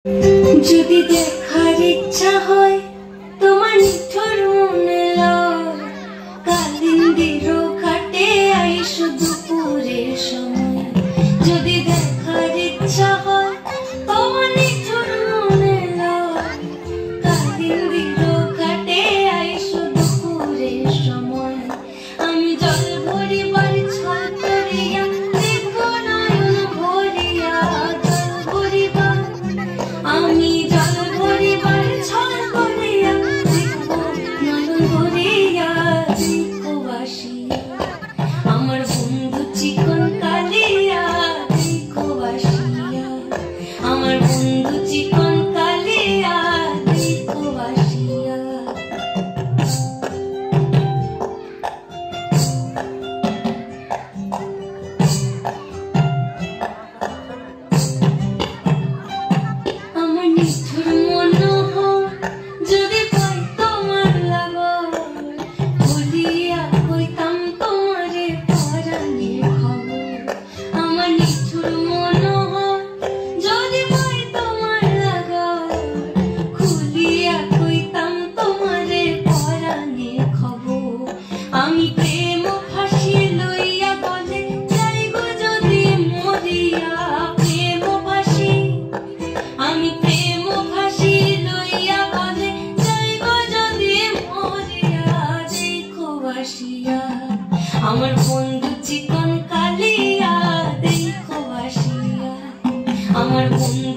যদি দেখার ইচ্ছা হয় তোমার নিঠুর মনে লয়, কালিন্দির ঘাটে আইসো দুপুরের সময়। যদি দেখার ইচ্ছা হয় তোমার নিঠুর মনে লয়, কালিন্দির ঘাটে আইসো দুপুরের সময়। আমি জল ভরিবার ছল করিয়া দেখো নয়ন ভরিয়া, জল ভরিবার আমি জল ভরিবার ছল করিয়া দেখো নয়ন ভরিয়া, দেখো বাসিয়া আমার বন্ধু চিকন কালিয়া, দেখো বাসিয়া আমার বন্ধু চিকন কালিয়া, দেখো বাসিয়া। আমার নিঠুর মনোহর যদি পাই তোমার লাগর, বলিয়া কইতাম তোমারে পরাণের খবর। আমার নিঠুর মনোহর যদি পাই তোমার লাগর, খুলিয়া কইতাম তোমারে পরাণের খবর। আমি প্রেম ফাঁসি লইয়া গলে যাইব যদি মরিয়া, প্রেম ফাঁসি আমি প্রেম ফাঁসি লইয়া গলে যাইব যদি মরিয়া, দেখো বাসিয়া আমার বন্ধু চিকন কালিয়া, দেখো বাসিয়া আমার বন্ধু